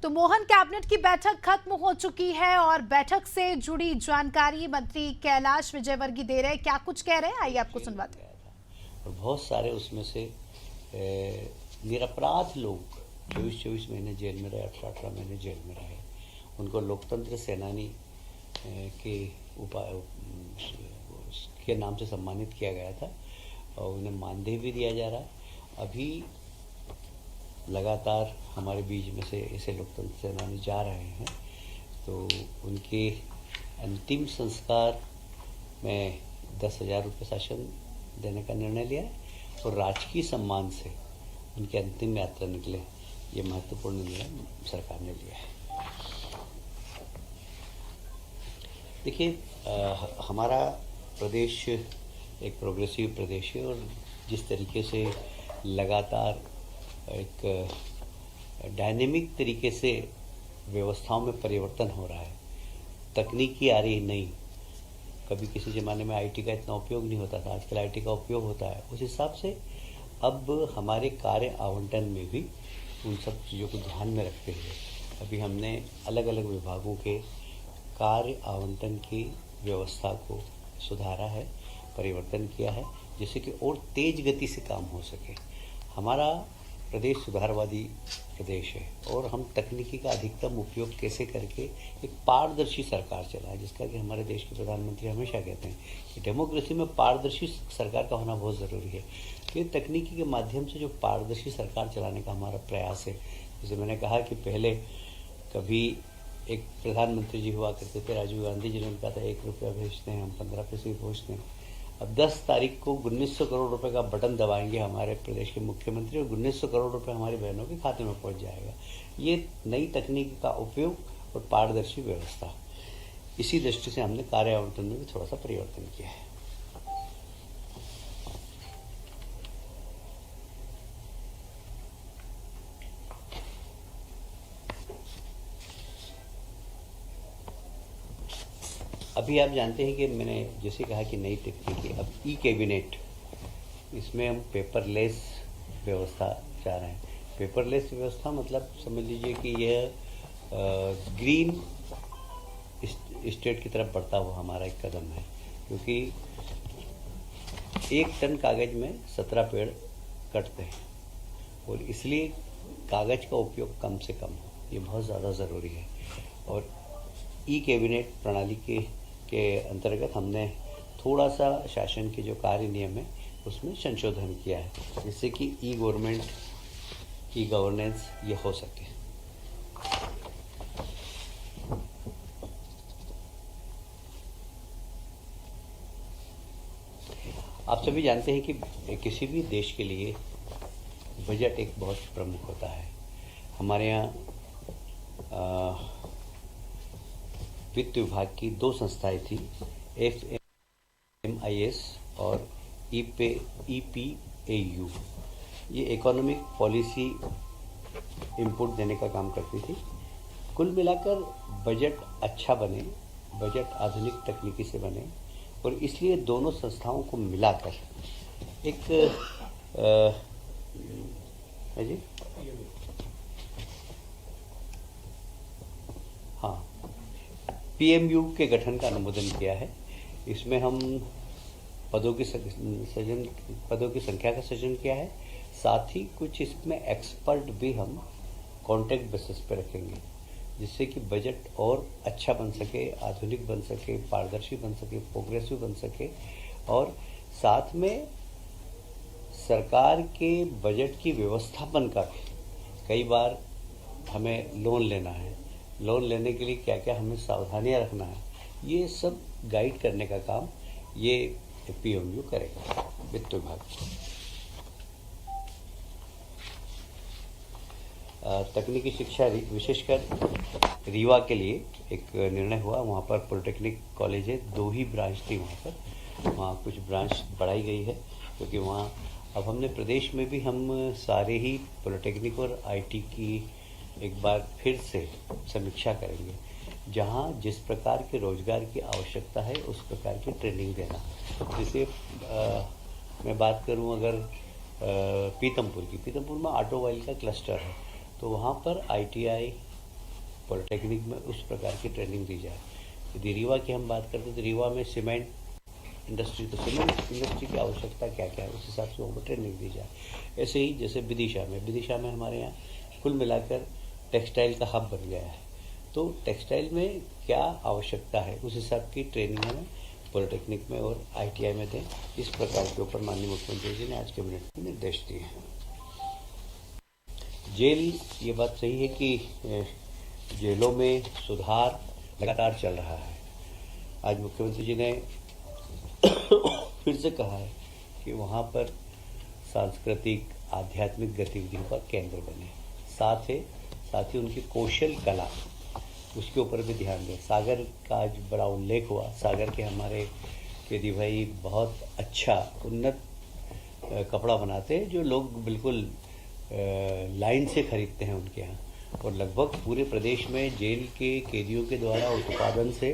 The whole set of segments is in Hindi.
तो मोहन, कैबिनेट की बैठक खत्म हो चुकी है और बैठक से जुड़ी जानकारी मंत्री कैलाश विजयवर्गीय दे रहे हैं। क्या कुछ कह रहे हैं, आइए आपको सुनवाते हैं। और बहुत सारे उसमें से निरपराध लोग 24-24 महीने जेल में रहे, 18-18 महीने जेल में रहे। उनको लोकतंत्र सेनानी के के नाम से सम्मानित किया गया था और उन्हें मानदेय भी दिया जा रहा है। अभी लगातार हमारे बीच में से ऐसे लोकतंत्र सेनानी जा रहे हैं, तो उनके अंतिम संस्कार में 10,000 रुपये शासन देने का निर्णय लिया है और राजकीय सम्मान से उनकी अंतिम यात्रा निकले, ये महत्वपूर्ण निर्णय सरकार ने लिया है। देखिए, हमारा प्रदेश एक प्रोग्रेसिव प्रदेश है और जिस तरीके से लगातार एक डायनेमिक तरीके से व्यवस्थाओं में परिवर्तन हो रहा है, तकनीकी आ रही है नई। कभी किसी ज़माने में आईटी का इतना उपयोग नहीं होता था, आजकल आईटी का उपयोग होता है। उस हिसाब से अब हमारे कार्य आवंटन में भी उन सब चीज़ों को ध्यान में रखते हुए अभी हमने अलग अलग विभागों के कार्य आवंटन की व्यवस्था को सुधारा है, परिवर्तन किया है, जिससे कि और तेज गति से काम हो सके। हमारा प्रदेश सुधारवादी प्रदेश है और हम तकनीकी का अधिकतम उपयोग कैसे करके एक पारदर्शी सरकार चलाएं, जिसका कि हमारे देश के प्रधानमंत्री हमेशा कहते हैं कि डेमोक्रेसी में पारदर्शी सरकार का होना बहुत ज़रूरी है। तो ये तकनीकी के माध्यम से जो पारदर्शी सरकार चलाने का हमारा प्रयास है, जैसे मैंने कहा कि पहले कभी एक प्रधानमंत्री जी हुआ करते थे, राजीव गांधी जी ने कहा था 1 रुपया भेजते हैं हम, 15 पैसे पहुँचते हैं। अब 10 तारीख को 1900 करोड़ रुपए का बटन दबाएंगे हमारे प्रदेश के मुख्यमंत्री और 1900 करोड़ रुपए हमारी बहनों के खाते में पहुंच जाएगा। ये नई तकनीक का उपयोग और पारदर्शी व्यवस्था, इसी दृष्टि से हमने कार्य आवंटन में भी थोड़ा सा परिवर्तन किया है। अभी आप जानते हैं कि मैंने जैसे कहा कि नई तकनीकी, अब ई कैबिनेट, इसमें हम पेपरलेस व्यवस्था चाह रहे हैं। पेपरलेस व्यवस्था मतलब समझ लीजिए कि यह ग्रीन स्टेट की तरफ बढ़ता हुआ हमारा एक कदम है, क्योंकि 1 टन कागज में 17 पेड़ कटते हैं और इसलिए कागज का उपयोग कम से कम हो, ये बहुत ज़्यादा ज़रूरी है। और ई कैबिनेट प्रणाली के अंतर्गत हमने थोड़ा सा शासन के जो कार्य नियम है उसमें संशोधन किया है, जिससे कि ई गवर्नमेंट, ई गवर्नेंस ये हो सके। आप सभी जानते हैं कि किसी भी देश के लिए बजट एक बहुत प्रमुख होता है। हमारे यहाँ वित्त विभाग की 2 संस्थाएं थी, FMIS और EPAU। ये इकोनॉमिक पॉलिसी इनपुट देने का काम करती थी। कुल मिलाकर बजट अच्छा बने, बजट आधुनिक तकनीकी से बने, और इसलिए दोनों संस्थाओं को मिलाकर एक जी हाँ PMU के गठन का अनुमोदन किया है। इसमें हम पदों की संख्या का सृजन किया है, साथ ही कुछ इसमें एक्सपर्ट भी हम कॉन्ट्रैक्ट बेसिस पे रखेंगे, जिससे कि बजट और अच्छा बन सके, आधुनिक बन सके, पारदर्शी बन सके, प्रोग्रेसिव बन सके। और साथ में सरकार के बजट की व्यवस्थापन का भी, कई बार हमें लोन लेना है, लोन लेने के लिए क्या क्या हमें सावधानियां रखना है, ये सब गाइड करने का काम ये PMU करेगा, वित्त विभाग। तकनीकी शिक्षा विशेषकर रीवा के लिए एक निर्णय हुआ। वहाँ पर पॉलिटेक्निक कॉलेज है, 2 ही ब्रांच थी वहाँ पर, वहाँ कुछ ब्रांच बढ़ाई गई है, क्योंकि वहाँ अब हमने प्रदेश में भी हम सारे ही पॉलिटेक्निक और IT की एक बार फिर से समीक्षा करेंगे, जहाँ जिस प्रकार के रोजगार की आवश्यकता है उस प्रकार की ट्रेनिंग देना। जैसे मैं बात करूं अगर पीतमपुर में ऑटोमोबाइल का क्लस्टर है, तो वहाँ पर ITI पॉलिटेक्निक में उस प्रकार की ट्रेनिंग दी जाए। यदि रीवा की हम बात करते हैं तो रीवा में सीमेंट इंडस्ट्री, तो सीमेंट इंडस्ट्री की आवश्यकता क्या क्या है उस हिसाब से वहाँ ट्रेनिंग दी जाए। ऐसे ही जैसे विदिशा में हमारे यहाँ कुल मिलाकर टेक्सटाइल का हब बन गया है, तो टेक्सटाइल में क्या आवश्यकता है उस हिसाब की ट्रेनिंग हमें पॉलिटेक्निक में और ITI में दें। इस प्रकार के ऊपर माननीय मुख्यमंत्री जी ने आज कैबिनेट में निर्देश दिए हैं। जेल, ये बात सही है कि जेलों में सुधार लगातार चल रहा है। आज मुख्यमंत्री जी ने फिर से कहा है कि वहाँ पर सांस्कृतिक आध्यात्मिक गतिविधियों का केंद्र बने, साथ ही उनकी कौशल कला उसके ऊपर भी ध्यान दें। सागर का आज बड़ा उल्लेख हुआ। सागर के हमारे केदी भाई बहुत अच्छा उन्नत कपड़ा बनाते हैं जो लोग बिल्कुल लाइन से खरीदते हैं उनके यहाँ, और लगभग पूरे प्रदेश में जेल के कैदियों के द्वारा उत्पादन से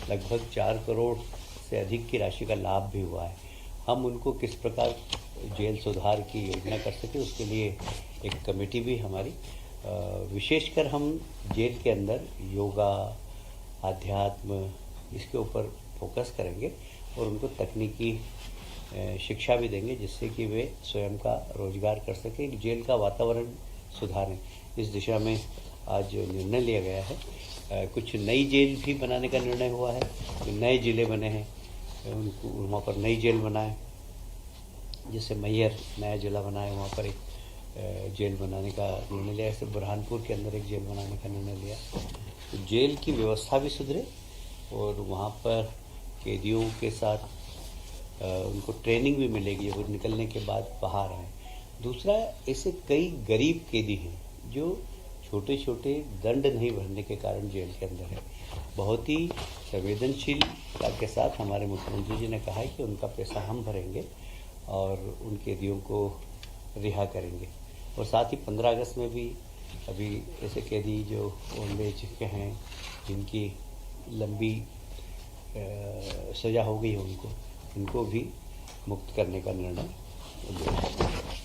लगभग 4 करोड़ से अधिक की राशि का लाभ भी हुआ है। हम उनको किस प्रकार जेल सुधार की योजना कर सके उसके लिए एक कमेटी भी हमारी, विशेषकर हम जेल के अंदर योगा, आध्यात्म, इसके ऊपर फोकस करेंगे और उनको तकनीकी शिक्षा भी देंगे जिससे कि वे स्वयं का रोजगार कर सकें, जेल का वातावरण सुधारें। इस दिशा में आज निर्णय लिया गया है। कुछ नई जेल भी बनाने का निर्णय हुआ है, नए ज़िले बने हैं, उनको वहाँ पर नई जेल बनाए, जैसे मैहर नया ज़िला बनाए, वहाँ पर एक जेल बनाने का निर्णय लिया। ऐसे बुरहानपुर के अंदर एक जेल बनाने का निर्णय लिया। तो जेल की व्यवस्था भी सुधरे और वहाँ पर कैदियों के साथ उनको ट्रेनिंग भी मिलेगी वो निकलने के बाद बाहर आए। दूसरा, ऐसे कई गरीब कैदी हैं जो छोटे छोटे दंड नहीं भरने के कारण जेल के अंदर है। बहुत ही संवेदनशीलता के साथ हमारे मुख्यमंत्री जी ने कहा है कि उनका पैसा हम भरेंगे और उन कैदियों को रिहा करेंगे। और साथ ही 15 अगस्त में भी अभी ऐसे कैदी जो ओल्ड एज के हैं, जिनकी लंबी सज़ा हो गई है, उनको भी मुक्त करने का निर्णय लिया।